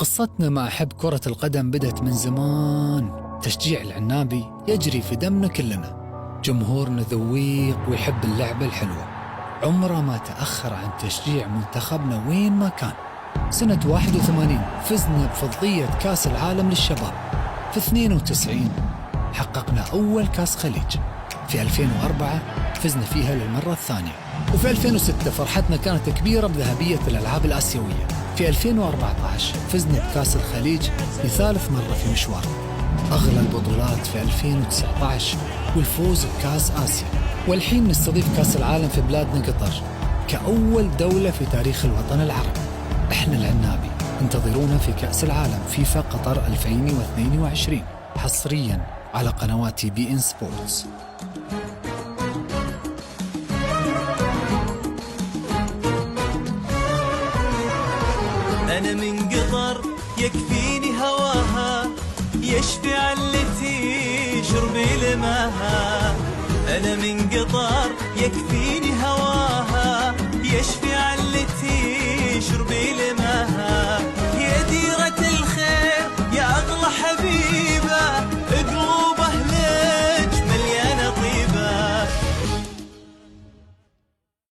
قصتنا مع حب كرة القدم بدأت من زمان. تشجيع العنابي يجري في دمنا كلنا. جمهورنا ذويق ويحب اللعبة الحلوة، عمره ما تأخر عن تشجيع منتخبنا وين ما كان. سنة 81 فزنا بفضية كاس العالم للشباب. في 92 حققنا أول كاس خليج. في 2004 فزنا فيها للمرة الثانية. وفي 2006 فرحتنا كانت كبيرة بذهبية الألعاب الآسيوية. في 2014 فزنا بكاس الخليج لثالث مرة في مشوارنا. أغلى البطولات في 2019 والفوز بكاس آسيا. والحين نستضيف كاس العالم في بلادنا قطر كأول دولة في تاريخ الوطن العربي. إحنا العنابي، انتظرونا في كأس العالم فيفا قطر 2022 حصرياً على قنوات TVN سبورتس. أنا من قطر يكفيني هواها، يشفي علتي شربي لماها. أنا من قطر يكفيني هواها، يشفي علتي